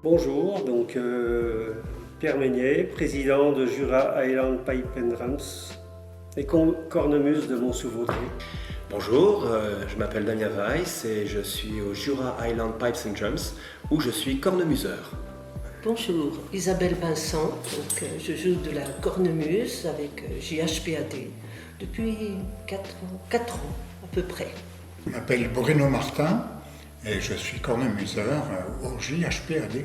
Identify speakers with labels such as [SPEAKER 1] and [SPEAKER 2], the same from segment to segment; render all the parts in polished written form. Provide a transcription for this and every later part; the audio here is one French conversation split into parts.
[SPEAKER 1] Bonjour, Pierre Meignet, président de Jura Highland Pipe and Drums et cornemuse de Mont-sous-Vaudrey.
[SPEAKER 2] Bonjour, je m'appelle Damien Weiss et je suis au Jura Highland Pipes and Drums où je suis cornemuseur.
[SPEAKER 3] Bonjour, Isabelle Vincent, je joue de la cornemuse avec JHPAD depuis 4 ans à peu près.
[SPEAKER 4] Je m'appelle Bruno Martin et je suis cornemuseur au JHPAD.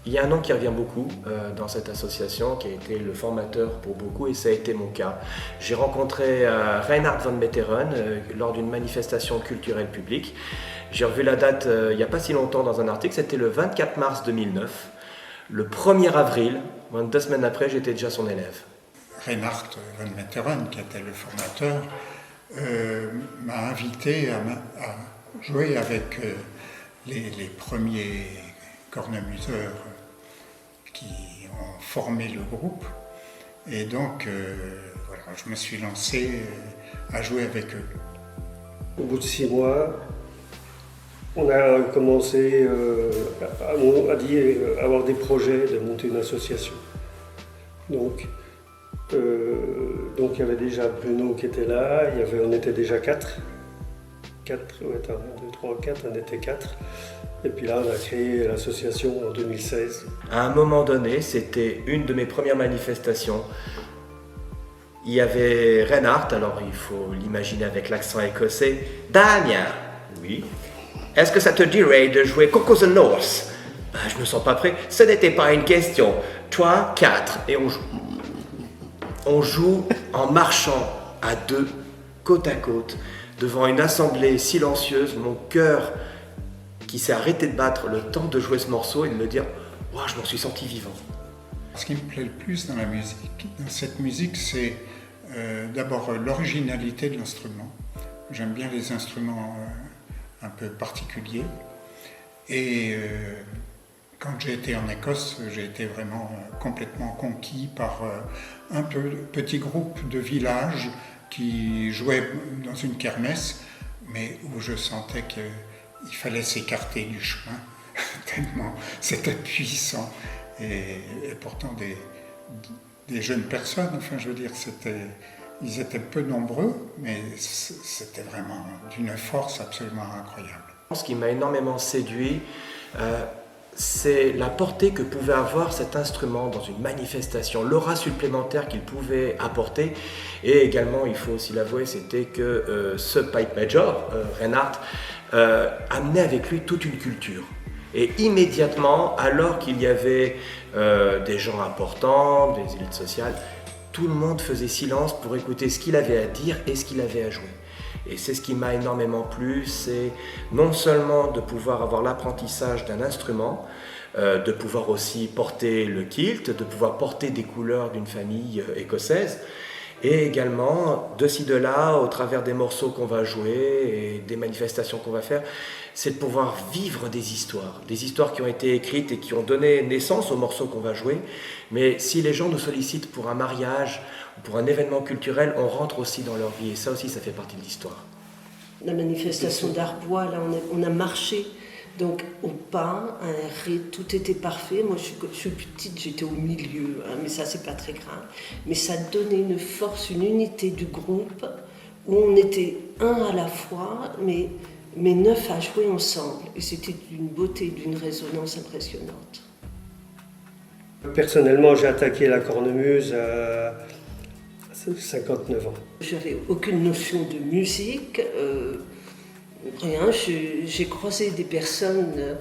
[SPEAKER 2] Il y a un nom qui revient beaucoup dans cette association, qui a été le formateur pour beaucoup, et ça a été mon cas. J'ai rencontré Reinhard von Metteren lors d'une manifestation culturelle publique. J'ai revu la date il n'y a pas si longtemps dans un article, c'était le 24 mars 2009. Le 1er avril, 2 semaines après, j'étais déjà son élève.
[SPEAKER 4] Reinhard von Metteren, qui était le formateur, m'a invité à jouer avec les premiers cornemuseurs qui ont formé le groupe. Et donc, je me suis lancé à jouer avec eux.
[SPEAKER 1] Au bout de 6 mois, on a commencé à avoir des projets de monter une association. Donc il y avait déjà Bruno qui était là, on était déjà 4. 1, 2, 3, 4, on était 4. Et puis là, on a créé l'association en 2016.
[SPEAKER 2] À un moment donné, c'était une de mes premières manifestations. Il y avait Reinhard, alors il faut l'imaginer avec l'accent écossais. Damien, oui. Est-ce que ça te dirait de jouer Coco the North? Je me sens pas prêt. Ce n'était pas une question. 3, 4, et on joue. On joue en marchant à 2, côte à côte, devant une assemblée silencieuse, mon cœur qui s'est arrêté de battre le temps de jouer ce morceau et de me dire « Waouh, je m'en suis senti vivant ».
[SPEAKER 4] Ce qui me plaît le plus dans cette musique, c'est d'abord l'originalité de l'instrument. J'aime bien les instruments un peu particuliers. Et quand j'ai été en Écosse, j'ai été vraiment complètement conquis par un petit groupe de village qui jouait dans une kermesse, mais où je sentais qu'il fallait s'écarter du chemin, tellement c'était puissant. Et pourtant des jeunes personnes, ils étaient peu nombreux, mais c'était vraiment d'une force absolument incroyable.
[SPEAKER 2] Ce qui m'a énormément séduit, c'est la portée que pouvait avoir cet instrument dans une manifestation, l'aura supplémentaire qu'il pouvait apporter, et également, il faut aussi l'avouer, c'était que ce pipe major, Reinhard, amenait avec lui toute une culture. Et immédiatement, alors qu'il y avait des gens importants, des élites sociales, tout le monde faisait silence pour écouter ce qu'il avait à dire et ce qu'il avait à jouer. Et c'est ce qui m'a énormément plu, c'est non seulement de pouvoir avoir l'apprentissage d'un instrument, de pouvoir aussi porter le kilt, de pouvoir porter des couleurs d'une famille écossaise, et également, de ci, de là, au travers des morceaux qu'on va jouer et des manifestations qu'on va faire, c'est de pouvoir vivre des histoires qui ont été écrites et qui ont donné naissance aux morceaux qu'on va jouer. Mais si les gens nous sollicitent pour un mariage ou pour un événement culturel, on rentre aussi dans leur vie et ça aussi, ça fait partie de l'histoire.
[SPEAKER 3] La manifestation d'Arbois, là, on a marché. Donc au pas, un rythme, tout était parfait. Moi je suis petite, j'étais au milieu, mais ça c'est pas très grave. Mais ça donnait une force, une unité du groupe où on était un à la fois, mais 9 à jouer ensemble. Et c'était d'une beauté, d'une résonance impressionnante.
[SPEAKER 1] Personnellement, j'ai attaqué la cornemuse à 59 ans.
[SPEAKER 3] J'avais aucune notion de musique. Rien, j'ai croisé des personnes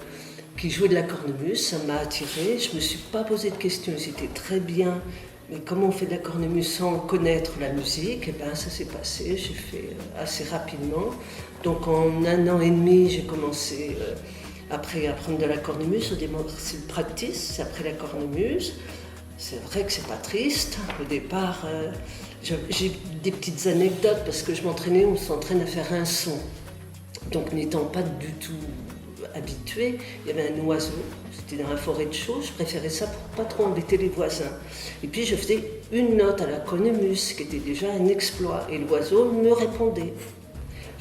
[SPEAKER 3] qui jouaient de la cornemuse, ça m'a attirée, je ne me suis pas posé de questions, c'était très bien, mais comment on fait de la cornemuse sans connaître la musique? Et bien ça s'est passé, j'ai fait assez rapidement. Donc en 1 an et demi, j'ai commencé après à apprendre de la cornemuse, au départ c'est le practice, c'est après la cornemuse. C'est vrai que c'est pas triste, au départ j'ai des petites anecdotes parce que je m'entraînais, on s'entraîne à faire un son. Donc n'étant pas du tout habituée, il y avait un oiseau, c'était dans la forêt de Chaux, je préférais ça pour pas trop embêter les voisins. Et puis je faisais une note à la cornemuse, qui était déjà un exploit, et l'oiseau me répondait.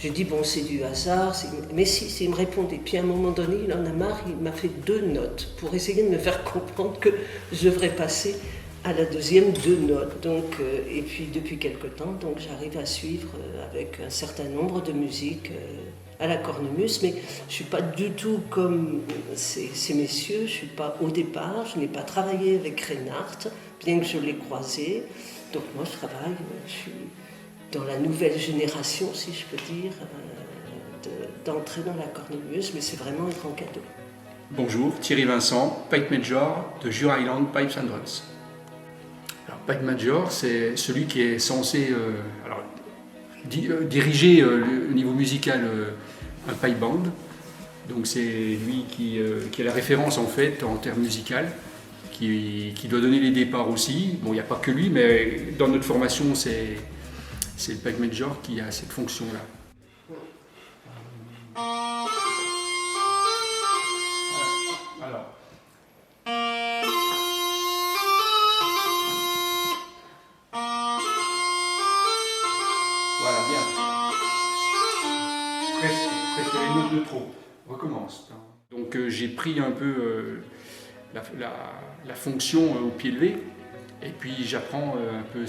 [SPEAKER 3] J'ai dit, bon, c'est du hasard, mais si, il me répondait. Puis à un moment donné, il en a marre, il m'a fait 2 notes pour essayer de me faire comprendre que je devrais passer à la deuxième 2 notes. Donc, et puis depuis quelque temps, donc, j'arrive à suivre avec un certain nombre de musiques à la cornemuse, mais je ne suis pas du tout comme ces messieurs, je ne suis pas au départ, je n'ai pas travaillé avec Reinhardt, bien que je l'ai croisé. Donc moi je travaille, je suis dans la nouvelle génération, si je peux dire, d'entrer dans la cornemuse, mais c'est vraiment un grand cadeau.
[SPEAKER 5] Bonjour, Thierry Vincent, Pipe Major de Jura Highland Pipes and Drums. Alors, Pipe Major, c'est celui qui est censé diriger au niveau musical un pipe band. Donc c'est lui qui est la référence en fait en termes musicaux, qui doit donner les départs aussi. Bon, il n'y a pas que lui, mais dans notre formation, c'est le Pipe Major qui a cette fonction-là. Alors. Voilà, bien. Presque les notes de trop. On recommence. Donc j'ai pris un peu la fonction au pied levé, et puis j'apprends un peu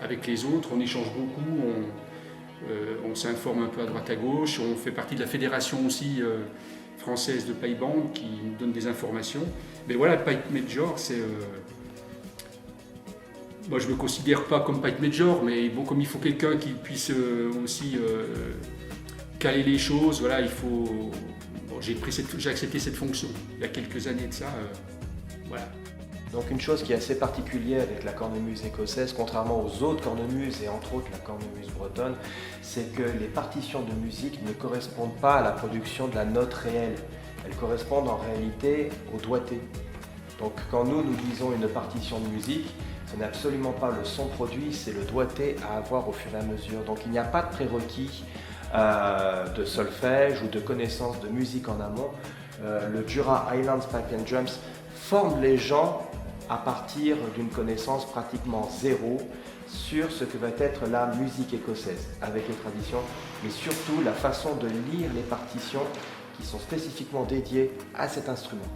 [SPEAKER 5] avec les autres, on échange beaucoup, on s'informe un peu à droite à gauche, on fait partie de la fédération aussi française de pipe band qui nous donne des informations. Mais voilà, Pipe Major, c'est... moi je ne me considère pas comme Pipe Major, mais bon, comme il faut quelqu'un qui puisse aussi caler les choses, voilà, il faut... Bon, j'ai accepté cette fonction il y a quelques années de ça, voilà.
[SPEAKER 2] Donc une chose qui est assez particulière avec la cornemuse écossaise, contrairement aux autres cornemuses et entre autres la cornemuse bretonne, c'est que les partitions de musique ne correspondent pas à la production de la note réelle. Elles correspondent en réalité au doigté. Donc quand nous lisons une partition de musique, ce n'est absolument pas le son produit, c'est le doigté à avoir au fur et à mesure. Donc il n'y a pas de prérequis de solfège ou de connaissance de musique en amont. Le Jura Highlands Pipe and Drums forme les gens à partir d'une connaissance pratiquement zéro sur ce que va être la musique écossaise, avec les traditions, mais surtout la façon de lire les partitions qui sont spécifiquement dédiées à cet instrument.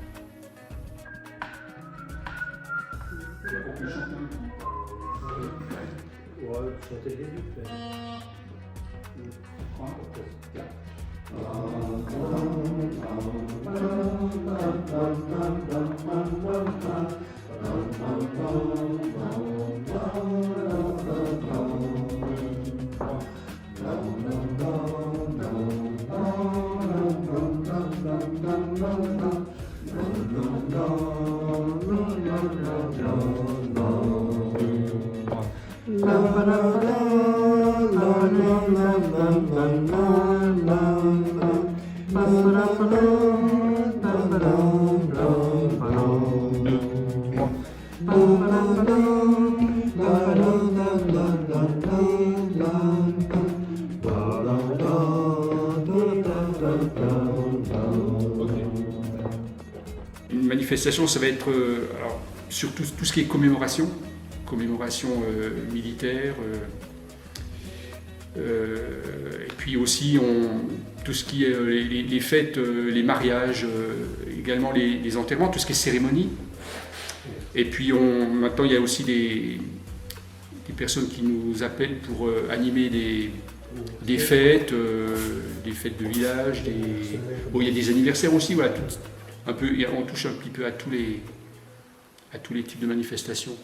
[SPEAKER 5] Une manifestation, ça va être alors, surtout tout ce qui est commémoration militaire, et puis aussi tout ce qui est les fêtes, les mariages, également les enterrements, tout ce qui est cérémonie. Et puis maintenant il y a aussi des personnes qui nous appellent pour animer des fêtes, de village, bon, il y a des anniversaires aussi, voilà, on touche un petit peu à tous les types de manifestations.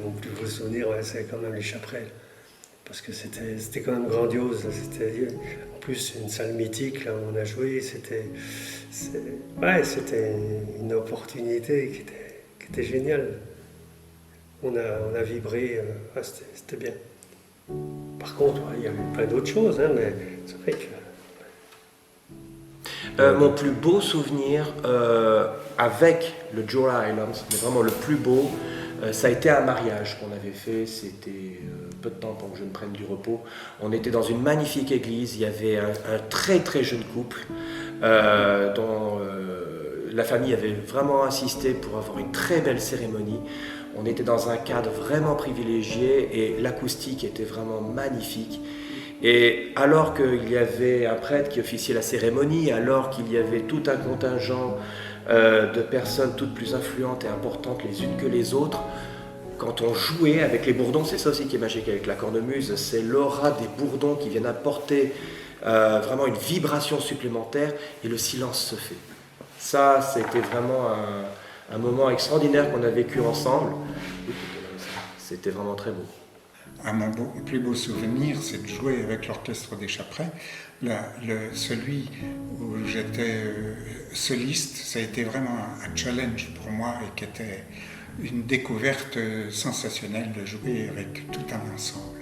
[SPEAKER 1] Mon plus beau souvenir, ouais, c'est quand même les Chaprelles. Parce que c'était quand même grandiose. C'était en plus une salle mythique là où on a joué. C'était une opportunité qui était géniale. On a vibré, c'était bien. Par contre, il y avait plein d'autres choses, hein, mais c'est vrai que...
[SPEAKER 2] Mon plus beau souvenir avec le Jura Islands, mais vraiment le plus beau, ça a été un mariage qu'on avait fait. C'était peu de temps pour que je ne prenne du repos. On était dans une magnifique église. Il y avait un très très jeune couple dont la famille avait vraiment insisté pour avoir une très belle cérémonie. On était dans un cadre vraiment privilégié et l'acoustique était vraiment magnifique. Et alors qu'il y avait un prêtre qui officiait la cérémonie, alors qu'il y avait tout un contingent de personnes toutes plus influentes et importantes les unes que les autres, quand on jouait avec les bourdons, c'est ça aussi qui est magique avec la cornemuse, c'est l'aura des bourdons qui viennent apporter vraiment une vibration supplémentaire et le silence se fait. Ça, c'était vraiment un moment extraordinaire qu'on a vécu ensemble. C'était vraiment très beau.
[SPEAKER 4] Mon plus beau souvenir, c'est de jouer avec l'orchestre des Chaprets. Celui où j'étais soliste, ça a été vraiment un challenge pour moi et qui était une découverte sensationnelle de jouer avec tout un ensemble.